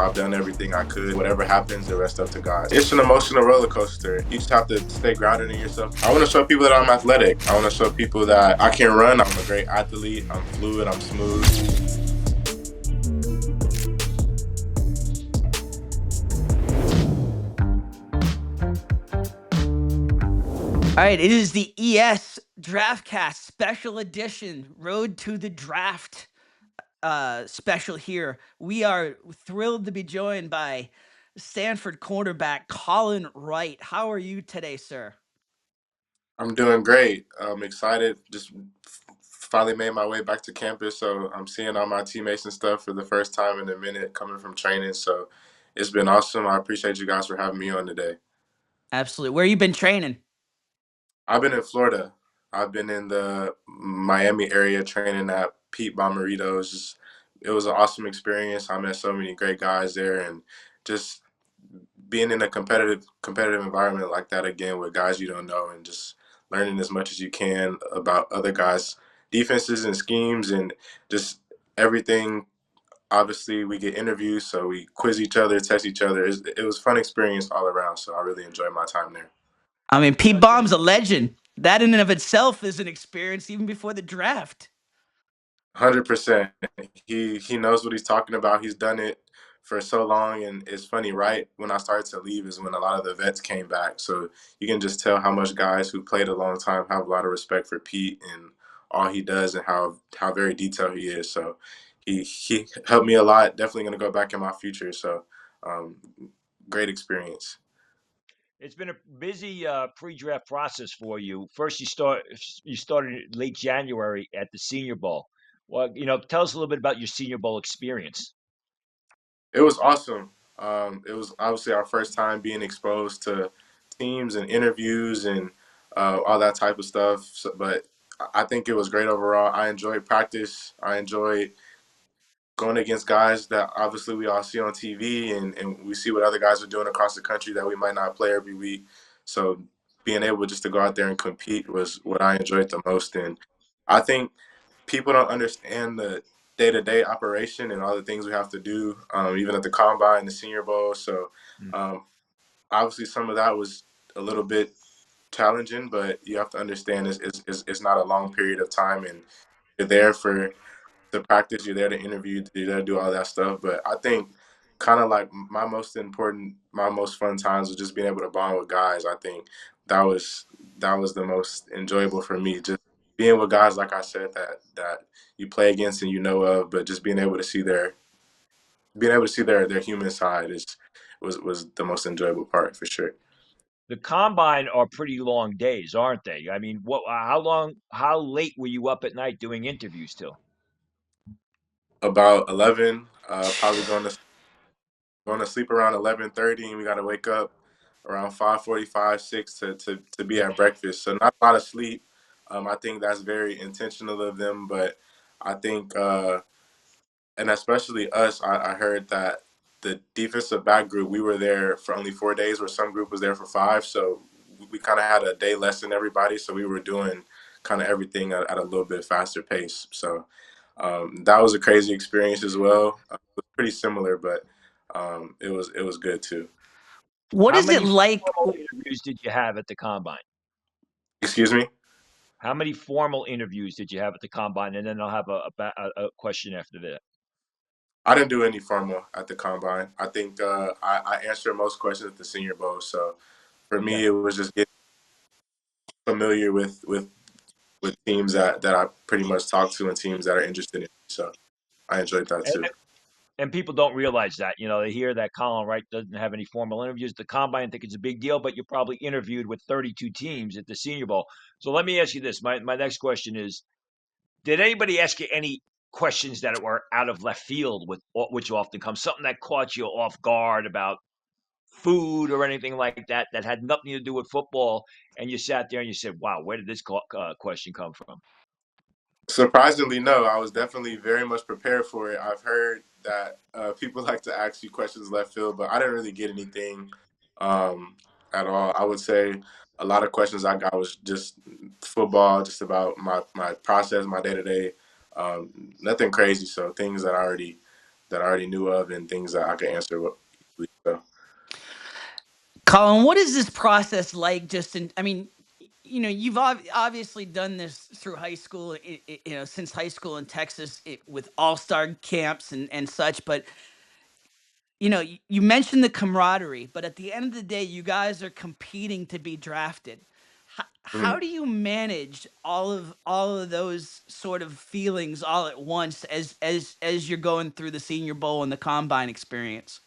I've done everything I could. Whatever happens, the rest up to God. It's an emotional roller coaster. You just have to stay grounded in yourself. I want to show people that I'm athletic. I want to show people that I can run. I'm a great athlete. I'm fluid. I'm smooth. All right, it is the ES DraftCast special edition, Road to the Draft special here. We are thrilled to be joined by Stanford cornerback Collin Wright. How are you today, sir? I'm doing great. I'm excited. Just finally made my way back to campus, so I'm seeing all my teammates and stuff for the first time in a minute coming from training. So it's been awesome. I appreciate you guys for having me on today. Absolutely. Where you been training? I've been in Florida. I've been in the Miami area training at Pete Bommarito's. It was an awesome experience. I met so many great guys there, and just being in a competitive environment like that again with guys you don't know, and just learning as much as you can about other guys' defenses and schemes and just everything. Obviously, we get interviews, so we quiz each other, test each other. It was a fun experience all around, so I really enjoyed my time there. I mean, Pete Bomb's a legend. That in and of itself is an experience even before the draft. 100%. He knows what he's talking about. He's done it for so long, and it's funny. Right when I started to leave is when a lot of the vets came back. So you can just tell how much guys who played a long time have a lot of respect for Pete and all he does and how very detailed he is. So he helped me a lot. Definitely going to go back in my future. So um, great experience. It's been a busy pre-draft process for you. First, you started late January at the Senior Bowl. Well, tell us a little bit about your Senior Bowl experience. It was awesome. It was obviously our first time being exposed to teams and interviews and all that type of stuff. So, but I think it was great overall. I enjoyed practice. I enjoyed going against guys that obviously we all see on TV and we see what other guys are doing across the country that we might not play every week. So being able just to go out there and compete was what I enjoyed the most. And I think people don't understand the day-to-day operation and all the things we have to do, even at the combine, the Senior Bowl. So um, obviously some of that was a little bit challenging, but you have to understand it's not a long period of time, and you're there for the practice, you're there to interview, you're there to do all that stuff. But I think kind of like my most fun times was just being able to bond with guys. I think that was the most enjoyable for me. Just being with guys, like I said, that you play against and you know of, but just being able to see their human side was the most enjoyable part for sure. The combine are pretty long days, aren't they? I mean, how late were you up at night doing interviews till? About 11, probably going to sleep around 11:30, and we got to wake up around 5:45, 6 to be at breakfast. So not a lot of sleep. I think that's very intentional of them, but I think and especially us, I heard that the defensive back group, we were there for only 4 days, where some group was there for 5. So we kind of had a day less than everybody. So we were doing kind of everything at a little bit faster pace. So that was a crazy experience as well. It was pretty similar, but it was good too. What How is it many like? formal interviews did you have at the combine? Excuse me? How many formal interviews did you have at the combine? And then I'll have a question after that. I didn't do any formal at the combine. I think I answered most questions at the Senior Bowl. So for me, Okay. it was just getting familiar with teams that I pretty much talk to and teams that are interested in me. So I enjoyed that And, too. and people don't realize that. They hear that Colin Wright doesn't have any formal interviews at the combine, think it's a big deal, but you probably interviewed with 32 teams at the Senior Bowl. So let me ask you this. My next question is, did anybody ask you any questions that were out of left field, which often comes, something that caught you off guard about food or anything like that that had nothing to do with football, and you sat there and you said, "Wow, where did this question come from?" Surprisingly, no. I was definitely very much prepared for it. I've heard that people like to ask you questions left field, but I didn't really get anything um, at all. I would say a lot of questions I got was just football, just about my process, my day to day. Nothing crazy. So things that I already that I already knew of and things that I could answer easily. So Colin, what is this process like? Just in, I mean, you've obviously done this through high school, since high school in Texas with all-star camps and such. But you mentioned the camaraderie, but at the end of the day, you guys are competing to be drafted. How mhm. do you manage all of those sort of feelings all at once as you're going through the Senior Bowl and the combine experience?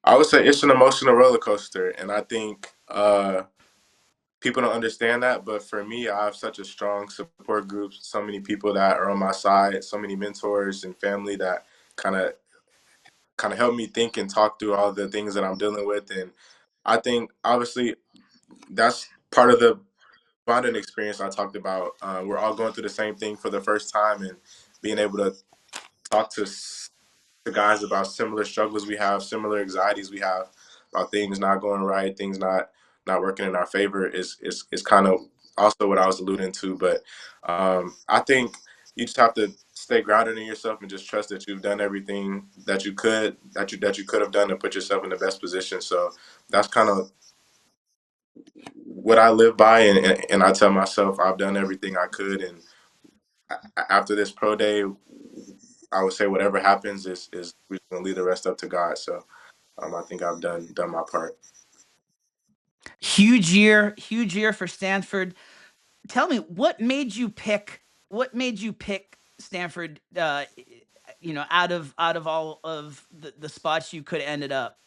I would say it's an emotional roller coaster, and I think people don't understand that. But for me, I have such a strong support group, so many people that are on my side, so many mentors and family that kind of help me think and talk through all the things that I'm dealing with. And I think obviously that's part of the bonding experience I talked about. We're all going through the same thing for the first time, and being able to talk to guys about similar struggles we have, similar anxieties we have about things not going right, things not working in our favor is kind of also what I was alluding to. But I think you just have to stay grounded in yourself and just trust that you've done everything that you could have done to put yourself in the best position. So that's kind of what I live by, and I tell myself I've done everything I could, and after this pro day, I would say whatever happens is we're gonna leave the rest up to God. So I think I've done my part. Huge year for Stanford. Tell me, what made you pick Stanford, out of all of the spots you could have ended up?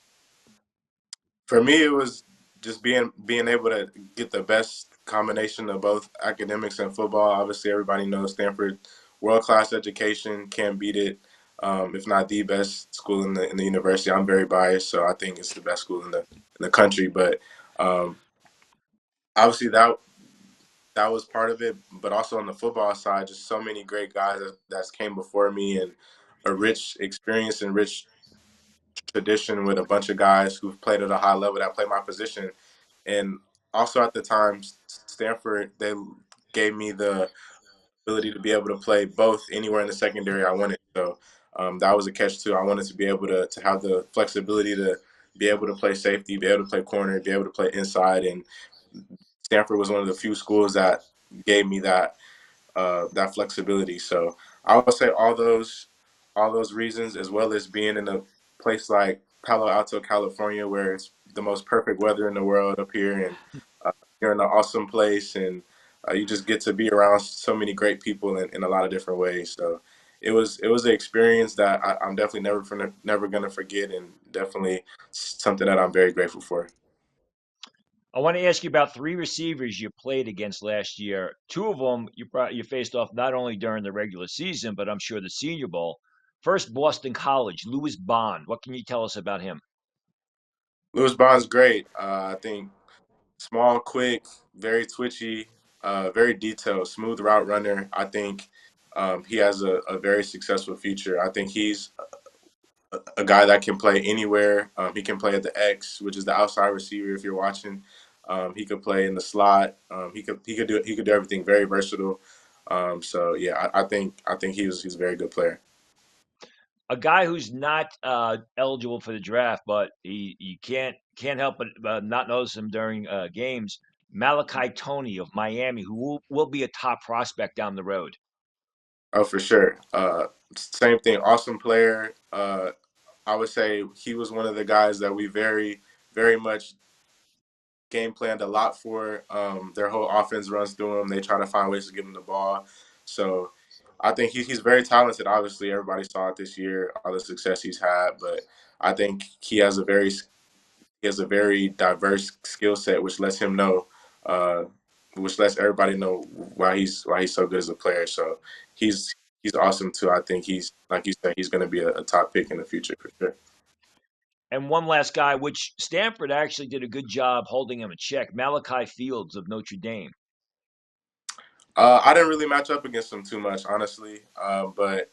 For me, it was just being able to get the best combination of both academics and football. Obviously, everybody knows Stanford, world class education, can't beat it. If not the best school in the university. I'm very biased, so I think it's the best school in the country. But um, obviously that was part of it, but also on the football side, just so many great guys that's came before me, and a rich experience and rich tradition with a bunch of guys who've played at a high level that play my position. And also at the time, Stanford, they gave me the ability to be able to play both anywhere in the secondary I wanted. So that was a catch too. I wanted to be able to have the flexibility to be able to play safety, be able to play corner, be able to play inside. And Stanford was one of the few schools that gave me that flexibility. So I would say all those reasons, as well as being in a place like Palo Alto, California, where it's the most perfect weather in the world up here, and you're in an awesome place, and you just get to be around so many great people in a lot of different ways. So it was an experience that I'm definitely never gonna forget, and definitely something that I'm very grateful for. I want to ask you about three receivers you played against last year. Two of them you faced off not only during the regular season, but I'm sure the Senior Bowl. First, Boston College, Lewis Bond. What can you tell us about him? Lewis Bond's great. I think small, quick, very twitchy, very detailed, smooth route runner. I think he has a very successful future. I think he's a guy that can play anywhere. He can play at the X, which is the outside receiver. If you're watching, he could play in the slot. He could do everything. Very versatile. So yeah, I think he's a very good player. A guy who's not eligible for the draft, but you can't help but not notice him during games. Malachi Tony of Miami, who will be a top prospect down the road. Oh, for sure. Same thing. Awesome player. I would say he was one of the guys that we very much game planned a lot for. Their whole offense runs through him. They try to find ways to give him the ball. So I think he's very talented. Obviously, everybody saw it this year, all the success he's had. But I think he has a very diverse skill set, which lets him know, uh, which lets everybody know why he's so good as a player. So he's he's awesome too. I think he's like you said, he's going to be a top pick in the future for sure. And one last guy, which Stanford actually did a good job holding him in check. Malachi Fields of Notre Dame. I didn't really match up against him too much, honestly. But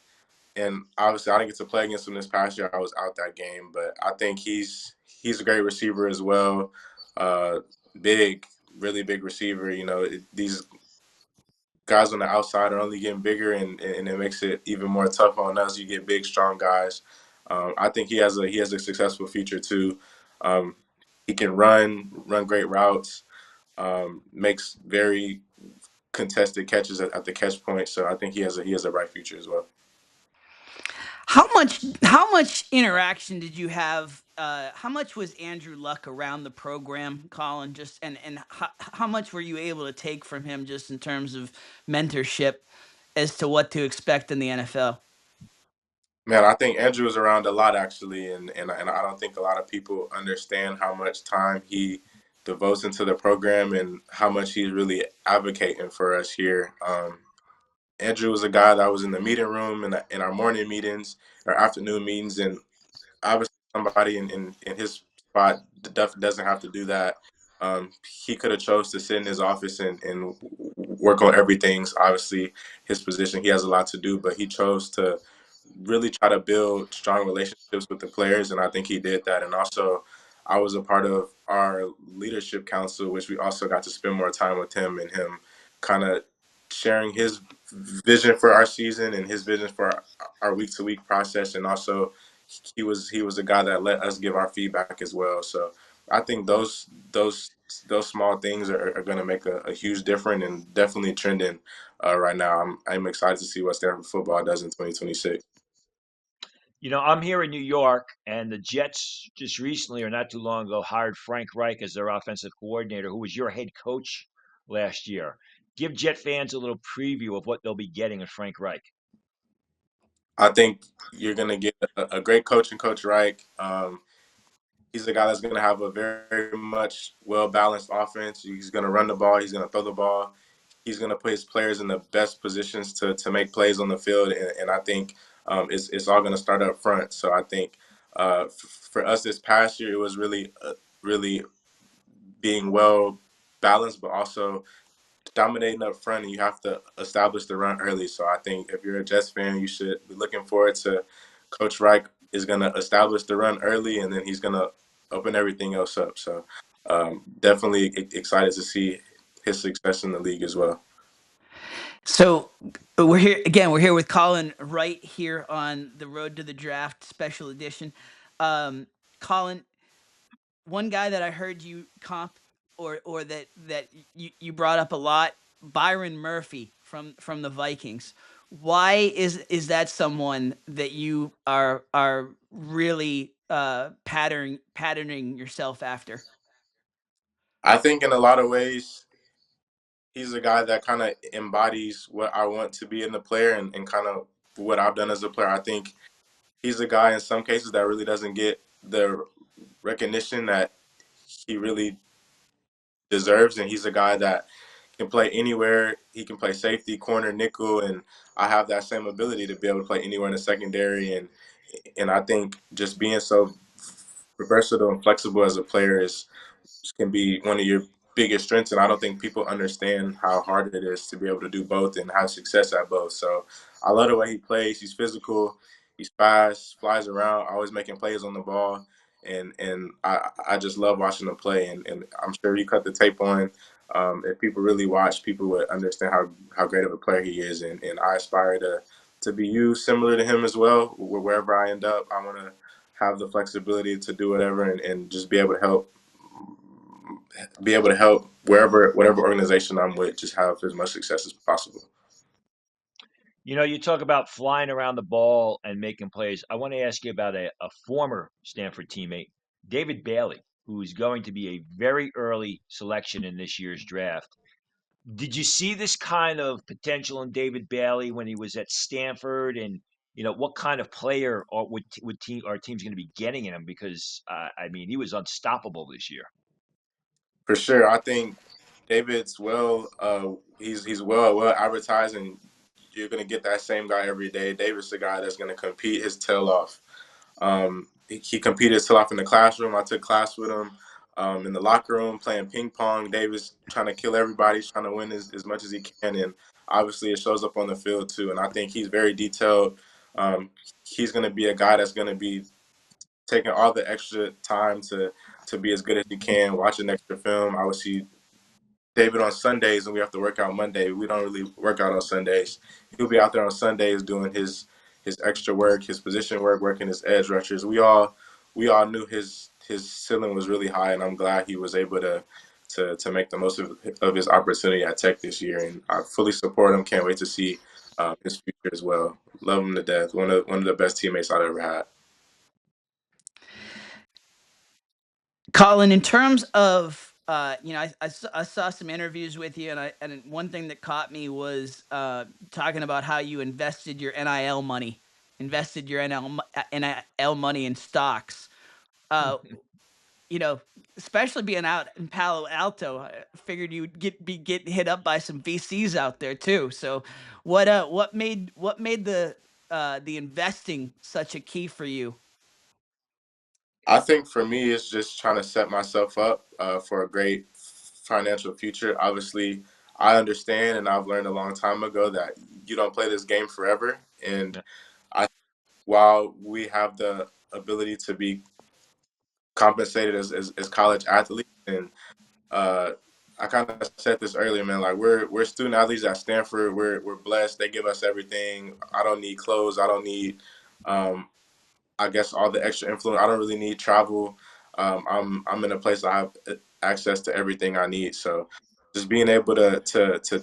and obviously I didn't get to play against him this past year. I was out that game, but I think he's a great receiver as well. Uh, big, really big receiver. These guys on the outside are only getting bigger, and it makes it even more tough on us. You get big, strong guys. I think he has a successful future too. Um, he can run great routes, makes very contested catches at the catch point. So I think he has a bright future as well. How much interaction did you have? How much was Andrew Luck around the program, Colin? Just and how much were you able to take from him just in terms of mentorship as to what to expect in the NFL? Man, I think Andrew is around a lot actually, and I don't think a lot of people understand how much time he devotes into the program and how much he's really advocating for us here. Andrew was a guy that was in the meeting room and in our morning meetings or afternoon meetings, and obviously somebody in his spot doesn't have to do that. He could have chose to sit in his office and work on everything. Obviously, his position, he has a lot to do, but he chose to really try to build strong relationships with the players, and I think he did that. And also, I was a part of our leadership council, which we also got to spend more time with him and him kind of sharing his vision for our season and his vision for our week to week process, and also he was a guy that let us give our feedback as well. So I think those small things are going to make a huge difference and definitely trending right now. I'm excited to see what Stanford football does in 2026. I'm here in New York, and the Jets just recently, or not too long ago, hired Frank Reich as their offensive coordinator, who was your head coach last year. Give Jet fans a little preview of what they'll be getting with Frank Reich. I think you're going to get a great coach in Coach Reich. He's a guy that's going to have a very much well balanced offense. He's going to run the ball. He's going to throw the ball. He's going to put his players in the best positions to make plays on the field, and I think it's all going to start up front. So I think for us this past year, it was really being well balanced, but also dominating up front, and you have to establish the run early. So I think if you're a Jets fan, you should be looking forward to Coach Reich is going to establish the run early, and then he's going to open everything else up. So definitely excited to see his success in the league as well. So we're here again. We're here with Colin Wright here on the Road to the Draft Special Edition. Colin, one guy that I heard you comp or that you brought up a lot, Byron Murphy from the Vikings. Why is that someone that you are really patterning yourself after? I think in a lot of ways, he's a guy that kind of embodies what I want to be in the player and kind of what I've done as a player. I think he's a guy in some cases that really doesn't get the recognition that he really deserves, and he's a guy that can play anywhere. He can play safety, corner, nickel, and I have that same ability to be able to play anywhere in the secondary. And I think just being so versatile and flexible as a player is can be one of your biggest strengths. And I don't think people understand how hard it is to be able to do both and have success at both. So I love the way he plays. He's physical, he's fast, flies around, always making plays on the ball. And I just love watching him play. And I'm sure you cut the tape on. If people really watch, people would understand how great of a player he is. And I aspire to be used similar to him as well. Wherever I end up, I want to have the flexibility to do whatever and just be able to help wherever whatever organization I'm with, just have as much success as possible. You talk about flying around the ball and making plays. I want to ask you about a former Stanford teammate, David Bailey, who's going to be a very early selection in this year's draft. Did you see this kind of potential in David Bailey when he was at Stanford? And what kind of player our team's going to be getting in him? Because I mean, he was unstoppable this year. For sure, I think David's well. He's well advertised, and you're gonna get that same guy every day. David's the guy that's gonna compete his tail off. He competed his tail off in the classroom. I took class with him. In the locker room playing ping pong. David's trying to kill everybody. He's trying to win as much as he can, and obviously it shows up on the field too. And I think he's very detailed. He's going to be a guy that's going to be taking all the extra time to be as good as he can, watching extra film. Obviously, David on Sundays and we have to work out Monday. We don't really work out on Sundays. He'll be out there on Sundays doing his extra work, his position work, working his edge rushers. We all knew his ceiling was really high, and I'm glad he was able to make the most of his opportunity at Tech this year. And I fully support him. Can't wait to see his future as well. Love him to death. One of the best teammates I've ever had. Colin, in terms of I saw some interviews with you, and one thing that caught me was talking about how you invested your NIL money in stocks. Uh, Especially being out in Palo Alto, I figured you'd be getting hit up by some VCs out there too. So, what made the investing such a key for you? I think for me, it's just trying to set myself up for a great financial future. Obviously, I understand and I've learned a long time ago that you don't play this game forever. And I, while we have the ability to be compensated as college athletes, and uh, I kind of said this earlier, man. Like we're student athletes at Stanford. We're blessed. They give us everything. I don't need clothes. I don't need um, I guess all the extra influence. I don't really need travel. I'm in a place I have access to everything I need. So just being able to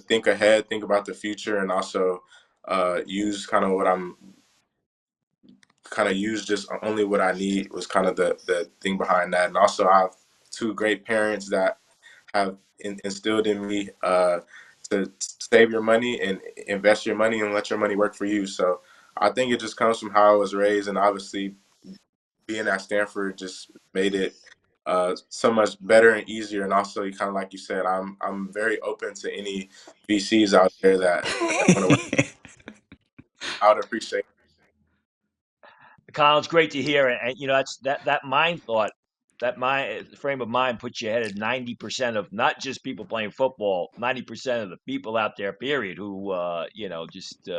think ahead, think about the future, and also use kind of use just only what I need was kind of the thing behind that. And also I have two great parents that have instilled in me to save your money and invest your money and let your money work for you. So I think it just comes from how I was raised, and obviously being at Stanford just made it so much better and easier. And also, you kind of like you said, I'm very open to any VCs out there that want to work. I would appreciate. Colin, it's great to hear, and that's that mind thought, that mind frame of mind puts you ahead of 90% of not just people playing football, 90% of the people out there, period, who just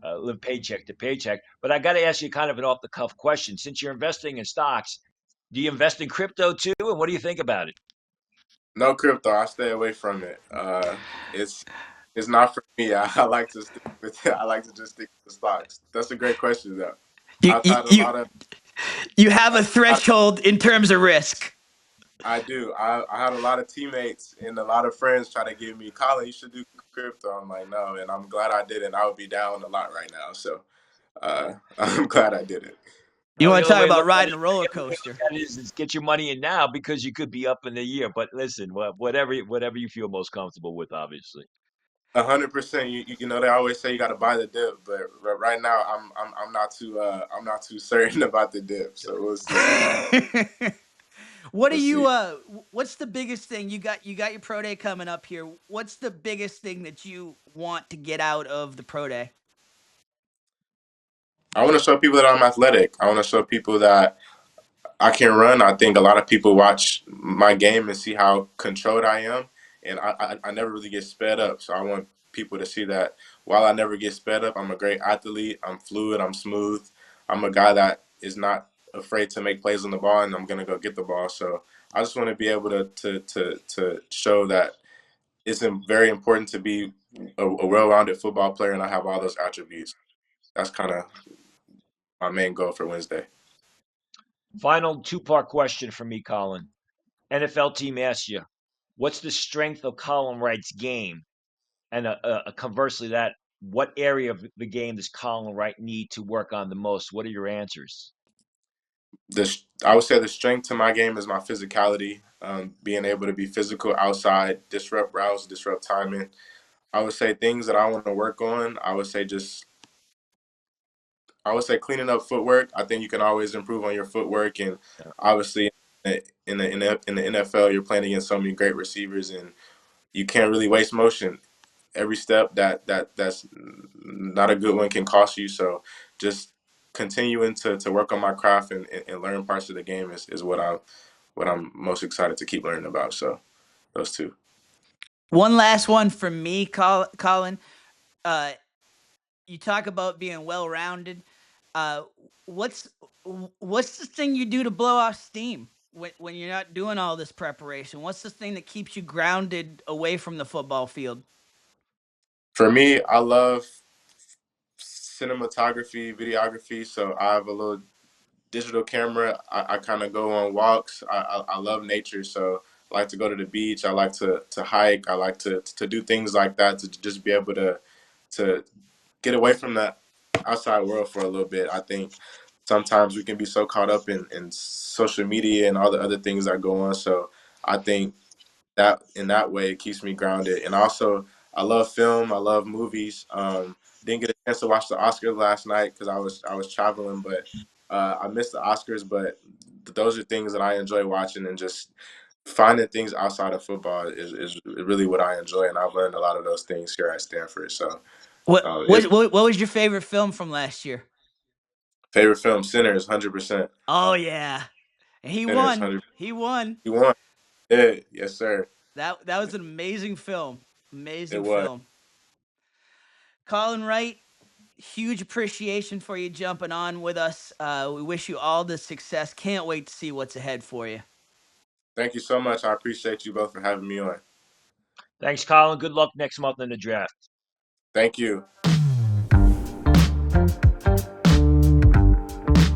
live paycheck to paycheck. But I got to ask you kind of an off the cuff question. Since you're investing in stocks, do you invest in crypto too, and what do you think about it? No crypto. I stay away from it. It's it's not for me. I like to stick with it. I like to just stick to stocks. That's a great question, though. You I've you had a you, lot of. you have I've a had threshold in terms of risk. I do. I had a lot of teammates and a lot of friends try to give me, Colin, you should do crypto. I'm like, no, and I'm glad I didn't. I would be down a lot right now. So I'm glad I did it. You Well, want the to other talk way to about look at riding it, a roller the other way to coaster? look at it is get your money in now because you could be up in the year. But listen, whatever you feel most comfortable with, obviously. 100%. You know they always say you got to buy the dip, but right now I'm not too certain about the dip. So we'll see. What do We'll you see. what's the biggest thing you got your pro day coming up here? What's the biggest thing that you want to get out of the pro day? I want to show people that I'm athletic. I want to show people that I can run. I think a lot of people watch my game and see how controlled I am, and I never really get sped up. So I want people to see that while I never get sped up, I'm a great athlete. I'm fluid. I'm smooth. I'm a guy that is not afraid to make plays on the ball, and I'm gonna go get the ball. So I just want to be able to show that it's very important to be a well-rounded football player, and I have all those attributes. That's kind of my main goal for Wednesday. Final two-part question for me, Colin. NFL team asks you, what's the strength of Colin Wright's game? And conversely, that what area of the game does Colin Wright need to work on the most? What are your answers? I would say the strength to my game is my physicality, being able to be physical outside, disrupt routes, disrupt timing. I would say things that I want to work on. I would say cleaning up footwork. I think you can always improve on your footwork, and Yeah. obviously in the NFL, you're playing against so many great receivers, and you can't really waste motion. Every step that's not a good one can cost you. So just continuing to work on my craft and learn parts of the game is what I'm most excited to keep learning about. So those two. One last one from me, Colin. Uh, you talk about being well-rounded. Uh, what's what's the thing you do to blow off steam? when you're not doing all this preparation? What's the thing that keeps you grounded away from the football field? For me, I love cinematography, videography. So I have a little digital camera. I kind of go on walks. I love nature, so I like to go to the beach. I like to hike. I like to do things like that to just be able to get away from the outside world for a little bit. I think sometimes we can be so caught up in social media and all the other things that go on. So I think that in that way it keeps me grounded. And also, I love film. I love movies. Didn't get a chance to watch the Oscars last night because I was traveling, but I missed the Oscars. But those are things that I enjoy watching, and just finding things outside of football is really what I enjoy. And I've learned a lot of those things here at Stanford. So What it's what was your favorite film from last year? favorite film, Sinners, 100%. Oh yeah, he Sinners, won. 100. He won. You won. Yeah, yes, sir. That was an amazing film. It Amazing was. film. Collin Wright, huge appreciation for you jumping on with us. We wish you all the success. Can't wait to see what's ahead for you. Thank you so much. I appreciate you both for having me on. Thanks, Colin. Good luck next month in the draft. Thank you.